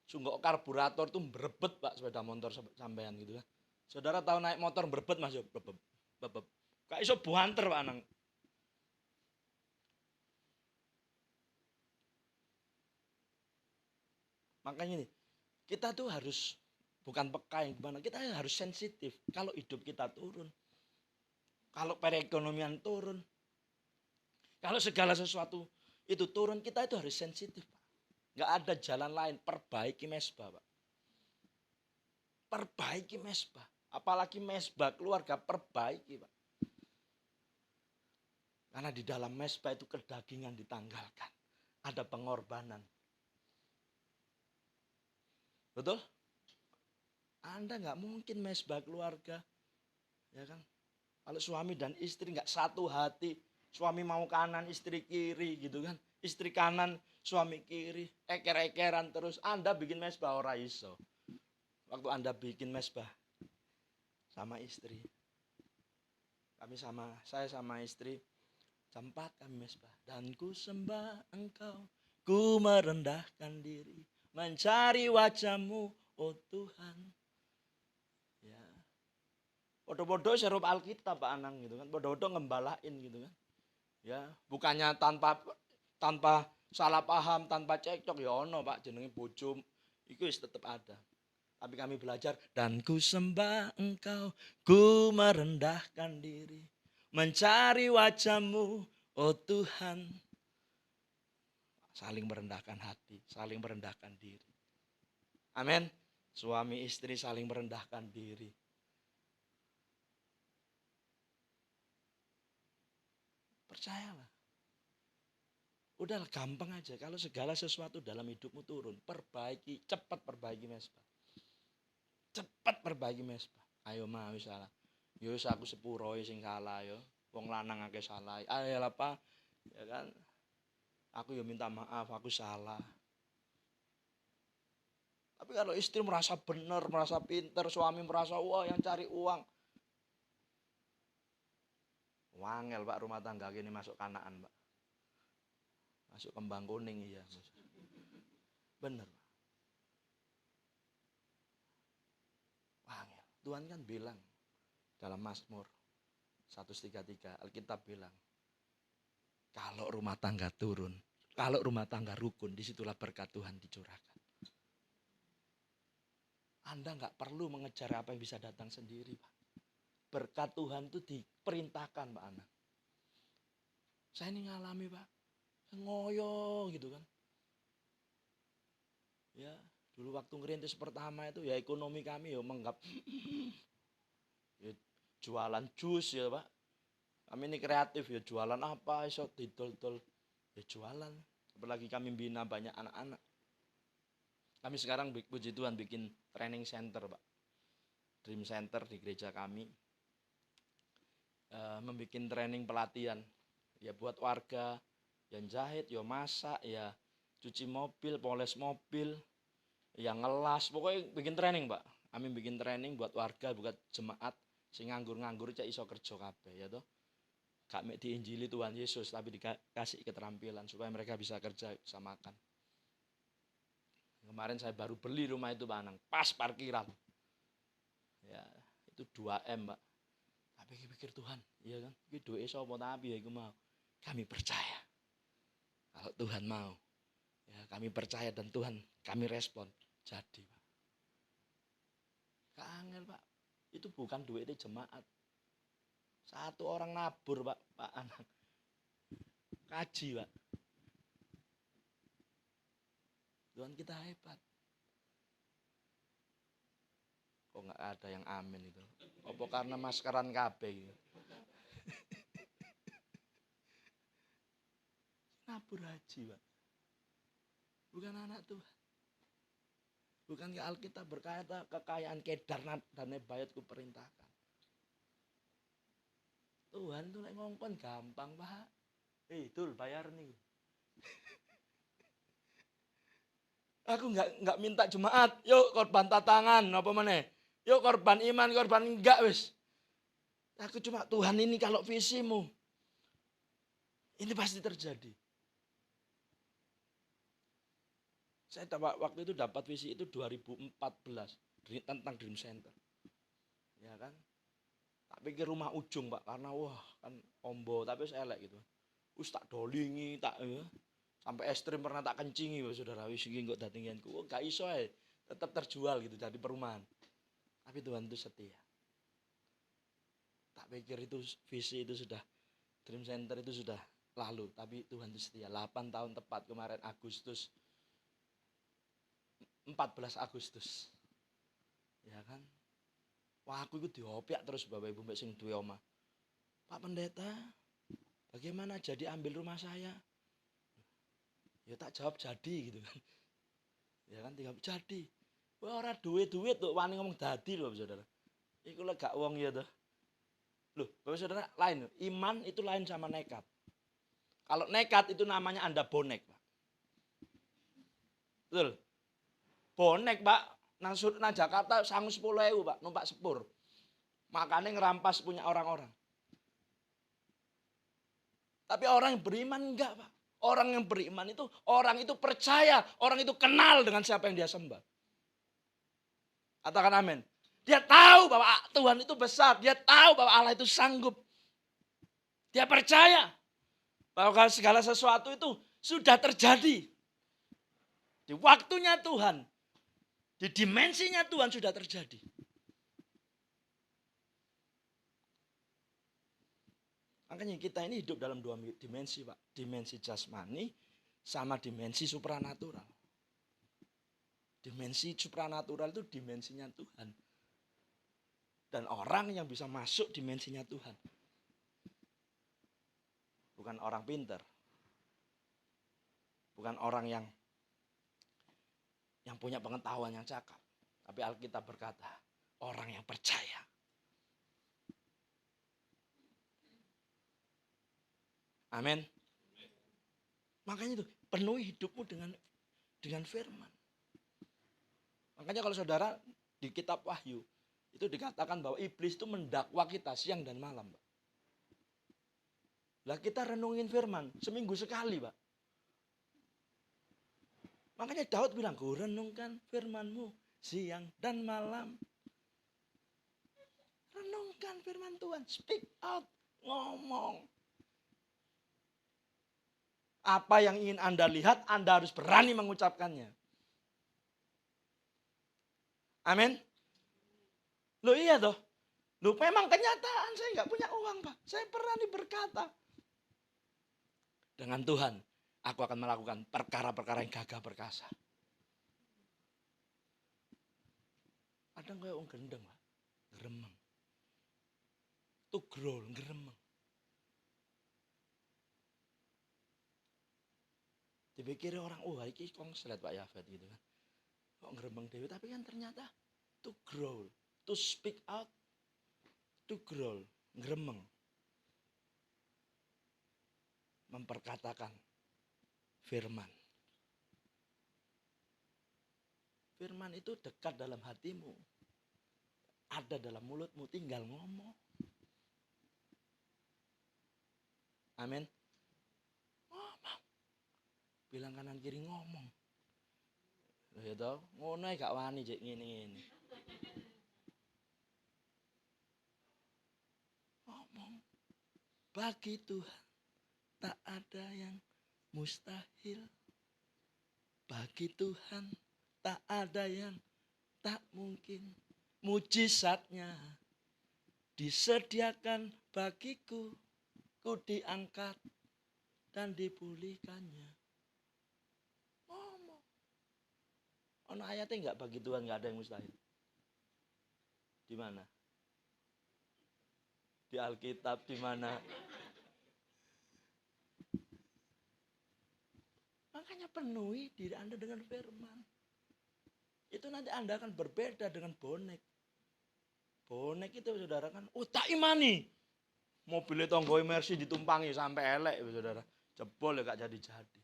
Sungguh karburator itu berebet Pak sepeda motor sampean gitu ya. Saudara tahu naik motor berebet Mas, bebeb. Kayak iso buanter Pak nang. Makanya nih, kita tuh harus bukan peka yang gimana, kita harus sensitif. Kalau hidup kita turun, kalau perekonomian turun, kalau segala sesuatu itu turun, kita itu harus sensitif Pak. Nggak ada jalan lain, perbaiki mesbah Pak. Perbaiki mesbah. Apalagi mesbah keluarga, perbaiki Pak. Karena di dalam mesbah itu kedagingan ditanggalkan. Ada pengorbanan. Betul? Anda nggak mungkin mesbah keluarga. Ya kan? Kalau suami dan istri nggak satu hati. Suami mau kanan, istri kiri gitu kan. Istri kanan, suami kiri. Eker-ekeran terus. Anda bikin mesbah ora iso. Waktu Anda bikin mesbah sama istri. Saya sama istri. Jam 4 kami mesbah. Dan ku sembah engkau. Ku merendahkan diri. Mencari wajahmu, oh Tuhan. Ya. Podo-podo serup Alkitab Pak Anang gitu kan. Podo-podo ngembalain gitu kan. Ya, bukannya tanpa salah paham, tanpa cekcok ya ono Pak jenenge bojo iku wis tetep ada. Tapi kami belajar dan ku sembah engkau, ku merendahkan diri, mencari wajah-Mu, oh Tuhan. Saling merendahkan hati, saling merendahkan diri. Amin. Suami istri saling merendahkan diri. Percayalah. Udah gampang aja. Kalau segala sesuatu dalam hidupmu turun, perbaiki, cepat perbaiki mesbah. Cepat perbaiki mesbah. Ayo mau salah. Yo aku sepuro sing salah yo. Wong lanang akeh salah. Ayo lah Pak. Ya kan? Aku yo minta maaf, aku salah. Tapi kalau istri merasa benar, merasa pintar, suami merasa wah yang cari uang. Wangel Pak rumah tangga gini masuk Kanaan Pak. Masuk kembang kuning iya. Bener Pak. Wangel. Tuhan kan bilang dalam Mazmur 133 Alkitab bilang kalau rumah tangga turun, kalau rumah tangga rukun, disitulah berkat Tuhan dicurahkan. Anda nggak perlu mengejar apa yang bisa datang sendiri Pak. Berkat Tuhan itu diperintahkan Pak Anak. Saya ini ngalami Pak, ngoyo gitu kan. Ya, dulu waktu ngerintis pertama itu ya ekonomi kami ya menggap ya, jualan jus ya Pak. Kami ini kreatif ya jualan apa iso didol-dol ya jualan. Apalagi kami bina banyak anak-anak. Kami sekarang puji Tuhan bikin training center Pak. Dream Center di gereja kami. Membuat training pelatihan. Ya buat warga yang jahit, ya masak, ya cuci mobil, poles mobil, yang ngelas, pokoknya bikin training Pak. Kami bikin training buat warga, buat jemaat sing nganggur-nganggur cek iso kerja kabeh ya toh. Gak mek diinjili Tuhan Yesus tapi dikasih keterampilan supaya mereka bisa kerja, bisa makan. Kemarin saya baru beli rumah itu Pak Anang, pas parkiran. Ya, itu 2M Pak. Tapi pikir Tuhan, iya kan? Iki duwe sapa tapi ya iku mau. Kami percaya. Kalau Tuhan mau, ya kami percaya dan Tuhan kami respon. Jadi Pak. Kangen Pak. Itu bukan duitnya jemaat. Satu orang nabur Pak Anak. Kaji Pak. Tuhan kita hebat. Kok nggak ada yang amin itu? Apa karena maskeran KB gitu? Nabur haji Pak. Bukan anak Tuhan. Bukan ke Alkitab berkata kekayaan Kedar dan Nebayot kuperintahkan. Tuhan itu ngongkon gampang Pak. Dul bayar nih. Aku nggak minta jemaat. Yuk korban tatangan apa mana? Yuk korban iman, korban enggak wis. Aku cuma Tuhan ini kalau visimu. Ini pasti terjadi. Saya waktu itu dapat visi itu 2014 tentang Dream Center. Ya kan? Tak pikir rumah ujung Pak karena wah kan ombo tapi saya elek gitu. Tak dolingi tak ya. Sampai ekstrim pernah tak kencingi Saudara wis iki kok datinganku. Oh gak iso ae. Tetap terjual gitu jadi perumahan. Tapi Tuhan itu setia. Tak pikir itu visi itu sudah Dream Center itu sudah lalu, tapi Tuhan itu setia. 8 tahun tepat kemarin Agustus 14 Agustus. Ya kan? Wah, aku itu diopiak terus Bapak Ibu mbek sing duwe omah. Pak Pendeta, bagaimana jadi ambil rumah saya? Ya tak jawab jadi gitu kan. Ya kan tinggal jadi. Wah, ora duit-duit tuh wani ngomong dadi loh Saudara. Iku lek gak wong ya tuh. Loh, Bapak Saudara lain. Iman itu lain sama nekat. Kalau nekat itu namanya Anda bonek, Pak. Betul. Bonek Pak, nang Jakarta sangu 10.000 Pak, numpak sepur. Makanya ngerampas punya orang-orang. Tapi orang yang beriman enggak Pak. Orang yang beriman itu, orang itu percaya, orang itu kenal dengan siapa yang dia sembah. Katakan amin. Dia tahu bahwa Tuhan itu besar, dia tahu bahwa Allah itu sanggup. Dia percaya. Bahwa segala sesuatu itu sudah terjadi. Di waktunya Tuhan. Di dimensinya Tuhan sudah terjadi. Makanya kita ini hidup dalam dua dimensi, Pak. Dimensi jasmani sama dimensi supranatural. Dimensi supranatural itu dimensinya Tuhan. Dan orang yang bisa masuk dimensinya Tuhan. Bukan orang pinter. Bukan orang yang punya pengetahuan yang cakap. Tapi Alkitab berkata, orang yang percaya. Amin. Makanya itu, penuhi hidupmu dengan firman. Makanya kalau saudara di kitab Wahyu, itu dikatakan bahwa iblis itu mendakwa kita siang dan malam, Pak. Lah kita renungin firman seminggu sekali, Pak. Makanya Daud bilang, ku renungkan firman-Mu siang dan malam. Renungkan firman Tuhan, speak out, ngomong. Apa yang ingin Anda lihat, Anda harus berani mengucapkannya. Amin. Loh iya toh. Loh memang kenyataan saya nggak punya uang, Pak. Saya berani berkata. Dengan Tuhan, aku akan melakukan perkara-perkara yang gagah perkasa. Ada kayak orang gendeng, Pak. Geremeng. Tugrol, geremeng. Dipikir orang, ini konslet Pak Yafet gitu kan. Kok geremeng dewi, tapi kan ternyata to grow, to speak out, to grow, geremeng. Memperkatakan firman. Firman itu dekat dalam hatimu. Ada dalam mulutmu, tinggal ngomong. Amin. Ngomong. Bilang kanan kiri ngomong. Loh ya toh, ngono gak wani jek ngene-ngene. Ngomong. Bagi Tuhan tak ada yang mustahil. Bagi Tuhan tak ada yang tak mungkin. Mujizatnya disediakan bagiku. Ku diangkat dan dipulihkannya. Ngomong. Ono ayatnya enggak bagi Tuhan enggak ada yang mustahil. Di mana? Di Alkitab di mana? Makanya penuhi diri Anda dengan firman. Itu nanti Anda akan berbeda dengan bonek. Bonek itu saudara kan, tak imani. Mobilnya tonggoi Mercy ditumpangi sampai elek, saudara. Jebol ya gak jadi-jadi.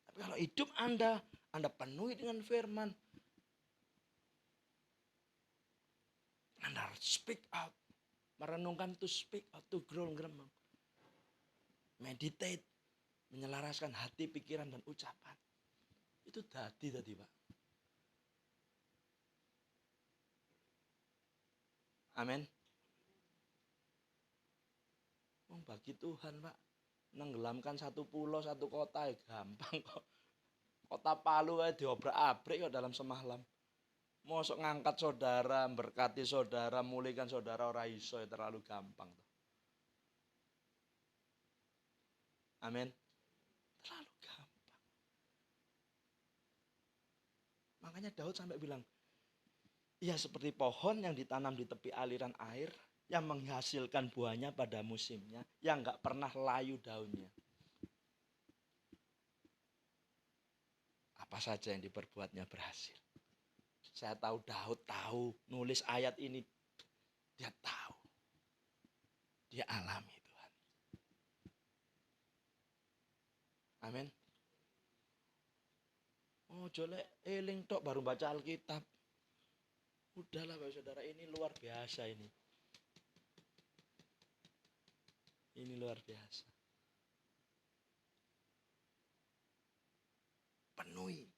Tapi kalau hidup Anda penuhi dengan firman. Anda harus speak out. Merenungkan to speak out, to grow, gremeng. Meditate. Menyelaraskan hati, pikiran, dan ucapan. Itu tadi Pak. Amin. Bagi Tuhan Pak, nenggelamkan satu pulau, satu kota ya gampang kok. Kota Palu aja diobrak-abrik kok dalam semalam. Mosok ngangkat saudara, berkati saudara, mulihkan saudara ora iso ya terlalu gampang. Amin. Terlalu gampang. Makanya Daud sampai bilang, ia seperti pohon yang ditanam di tepi aliran air, yang menghasilkan buahnya pada musimnya, yang gak pernah layu daunnya. Apa saja yang diperbuatnya berhasil. Saya tahu Daud tahu, nulis ayat ini, dia tahu. Dia alami Tuhan. Amin. Oh jolek eling tok baru baca Alkitab. Udahlah Bapak Saudara, ini luar biasa ini. Ini luar biasa. Penuhi.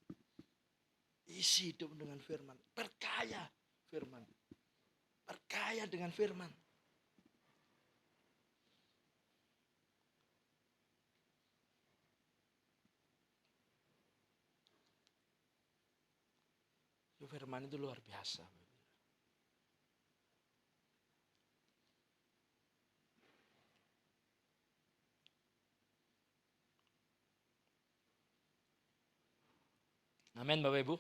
Isi hidup dengan firman. Perkaya firman. Perkaya dengan firman. Firman itu luar biasa. Amin Bapak Ibu.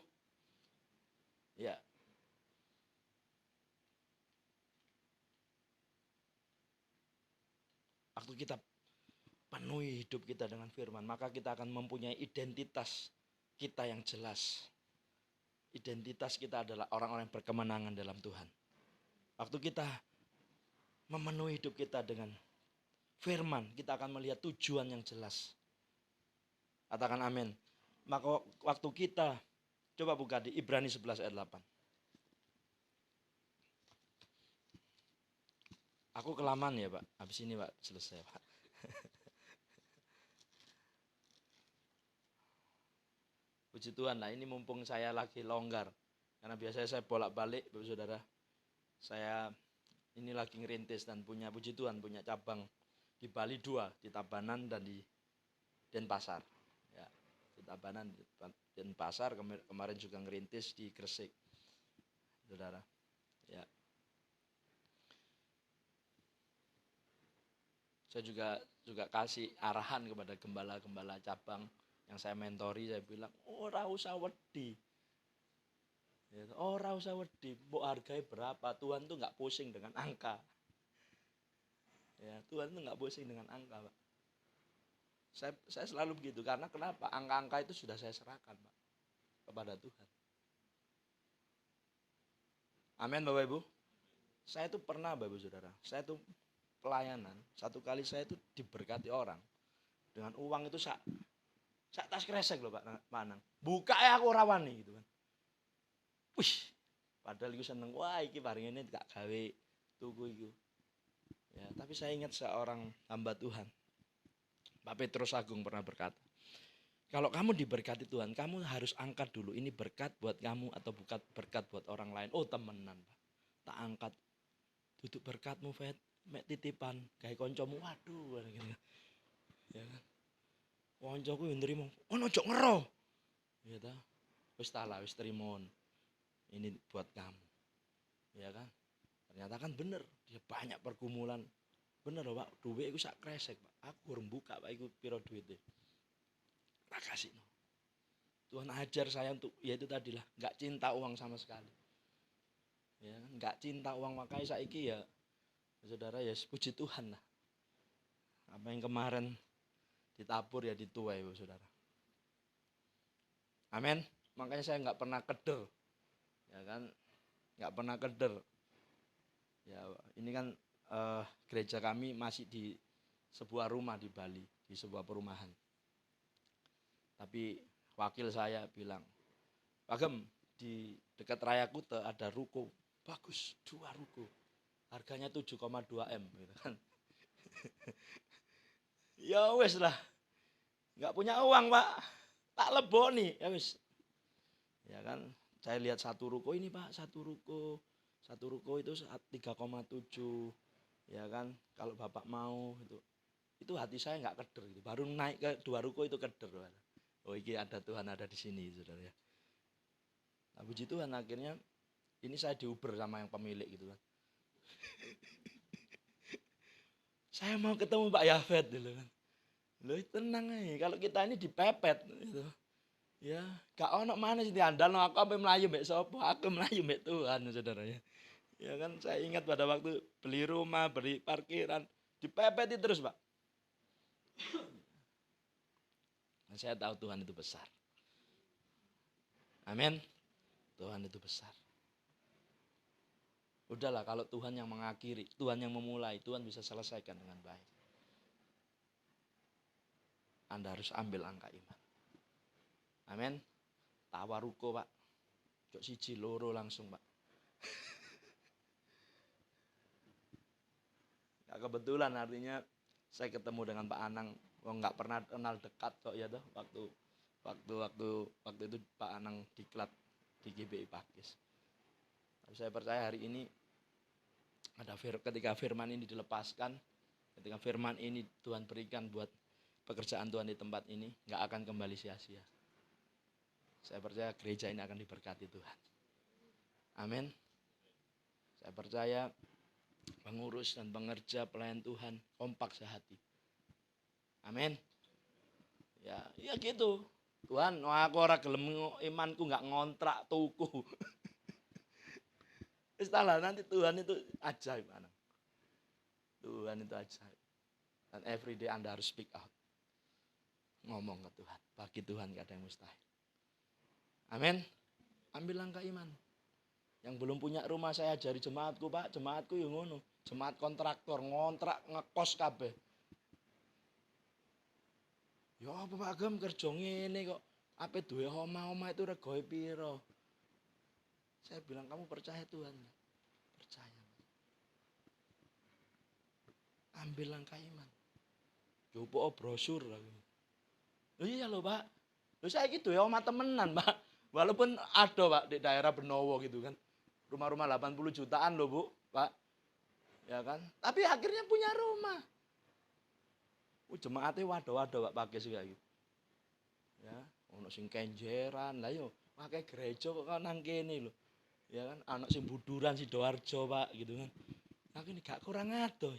Ya. Waktu kita penuhi hidup kita dengan firman, maka kita akan mempunyai identitas kita yang jelas. Identitas kita adalah orang-orang yang berkemenangan dalam Tuhan. Waktu kita memenuhi hidup kita dengan firman, kita akan melihat tujuan yang jelas. Katakan amin. Maka waktu kita, coba buka di Ibrani 11 ayat 8. Aku kelamaan ya Pak, habis ini Pak selesai Pak. Puji Tuhan, nah ini mumpung saya lagi longgar. Karena biasanya saya bolak-balik Bapak Saudara. Saya ini lagi ngerintis dan punya puji Tuhan, punya cabang di Bali 2, di Tabanan dan di Denpasar. Ya, di Tabanan, Denpasar, kemarin juga ngerintis di Gresik. Saudara. Ya. Saya juga kasih arahan kepada gembala-gembala cabang yang saya mentori, saya bilang, ora usah wedi. Ora usah wedi, mbok hargai berapa, Tuhan tuh nggak pusing dengan angka. Ya, Tuhan tuh nggak pusing dengan angka, Pak. Saya selalu begitu, karena kenapa? Angka-angka itu sudah saya serahkan, Pak, kepada Tuhan. Amin, Bapak Ibu. Saya tuh pernah, Bapak Saudara, saya tuh pelayanan, satu kali saya tuh diberkati orang dengan uang itu sak tas kresek loh Pak Manang. Buka ya aku rawani gitu kan. Wih, padahal itu seneng, wah iki bareng ini gak gawe tuku itu. Ya, tapi saya ingat seorang hamba Tuhan, Pak Petrus Agung pernah berkata, kalau kamu diberkati Tuhan, kamu harus angkat dulu, ini berkat buat kamu atau berkat buat orang lain. Oh temenan Pak, tak angkat. Duduk berkatmu Fet, mek titipan, gawe koncomu, waduh gitu. Ya kan. Koncoku yo nrimo, ono ojo ngero. Ya ta. Wis talah, wis trimon. Ini buat kamu. Ya kan? Ternyata kan bener, dia banyak pergumulan. Bener loh Pak, duit iku sak kresek Pak. Aku urung buka Pak iku piro duite. Tak kasih no. Tuhan ajar saya untuk, ya itu tadi lah, enggak cinta uang sama sekali. Ya kan, enggak cinta uang, makanya saiki ya Saudara ya puji Tuhan lah. Apa yang kemarin ditabur ya dituai Saudara. Amin. Makanya saya nggak pernah keder, ya kan, nggak pernah keder. Ya ini kan gereja kami masih di sebuah rumah di Bali, di sebuah perumahan. Tapi wakil saya bilang, Pak Gem, di dekat Raya Kute ada ruko bagus, 2 ruko. Harganya 7,2 M gitu kan. Ya wes lah. Enggak punya uang, Pak. Tak leboni, ya wes. Ya kan, saya lihat satu ruko ini, Pak, satu ruko itu 3,7. Ya kan, kalau Bapak mau itu hati saya enggak keder gitu. Baru naik ke 2 ruko itu keder, Pak. Oh, ini ada Tuhan ada di sini, Saudara ya. Nah, puji Tuhan akhirnya ini saya diuber sama yang pemilik gitu kan. Saya mau ketemu Pak Yafet dulu kan. Loh tenang aja, kalau kita ini dipepet gitu. Ya, gak ono mana sih diandalno aku sampai melayu mbek sapa? Aku melayu mbek Tuhan, Saudara ya. Ya kan saya ingat pada waktu beli rumah, beli parkiran, dipepeti terus, Pak. Dan saya tahu Tuhan itu besar. Amin. Tuhan itu besar. Udahlah kalau Tuhan yang mengakhiri, Tuhan yang memulai, Tuhan bisa selesaikan dengan baik. Anda harus ambil angka iman. Amin. Tawaruko Pak. Cok siji loro langsung Pak. Ya, kebetulan artinya saya ketemu dengan Pak Anang. Nggak pernah kenal dekat kok ya toh waktu itu Pak Anang diklat di GBI Pakis. Tapi saya percaya hari ini ketika firman ini dilepaskan, ketika firman ini Tuhan berikan buat pekerjaan Tuhan di tempat ini, nggak akan kembali sia-sia. Saya percaya gereja ini akan diberkati Tuhan. Amin. Saya percaya pengurus dan pengerja pelayan Tuhan kompak sehati. Amin. Ya gitu. Tuhan, aku ora gelem imanku nggak ngontrak tuku. Istilah nanti Tuhan itu ajaib, anak. Tuhan itu ajaib. Dan everyday Anda harus speak out. Ngomong ke Tuhan. Bagi Tuhan gak ada yang mustahil. Amin. Ambil langkah iman. Yang belum punya rumah saya ajari jemaatku, Pak. Jemaatku yang ngono. Jemaat kontraktor, ngontrak, ngekos kabeh. Ya apa Pak Agam kerja ngene kok. Apa duwe omah-omah itu regoe piro? Saya bilang kamu percaya Tuhan. Percaya. Ambil langkah iman. Coba brosur lagi. Iya loh Pak. Loh saya gitu ya omah temenan Pak. Walaupun ada Pak di daerah Benowo gitu kan. Rumah-rumah 80 jutaan loh Bu, Pak. Ya kan? Tapi akhirnya punya rumah. Jemaatnya waduh Pak pakai sih kayak gitu. Ya, ono sing kenjeran lah yo. Pakai gereja kok nang kene lho. Ya kan, anak sing buduran Sidoarjo Pak gitu kan. Aku ini gak kurang adoh.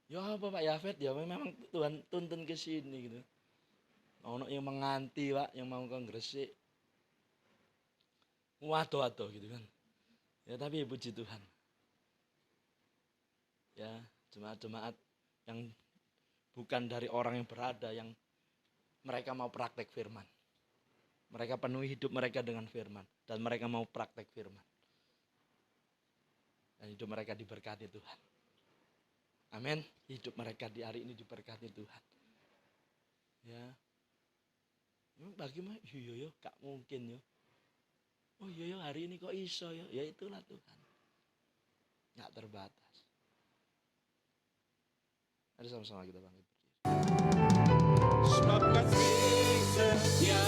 Ya apa Pak Yafet ya memang Tuhan tuntun ke sini gitu. Ono yang menganti Pak, yang mau ke Gresik. Waduh gitu kan. Ya tapi puji Tuhan. Ya, jemaat-jemaat yang bukan dari orang yang berada, yang mereka mau praktek firman. Mereka penuhi hidup mereka dengan firman. Dan mereka mau praktek firman. Dan hidup mereka diberkati Tuhan. Amin. Hidup mereka di hari ini diberkati Tuhan. Ya. Bagaimana? Iya gak mungkin yo. Oh iya hari ini kok iso yo. Ya itulah Tuhan. Gak terbatas. Mari sama-sama kita bangkit berdiri. Sebab kasih setia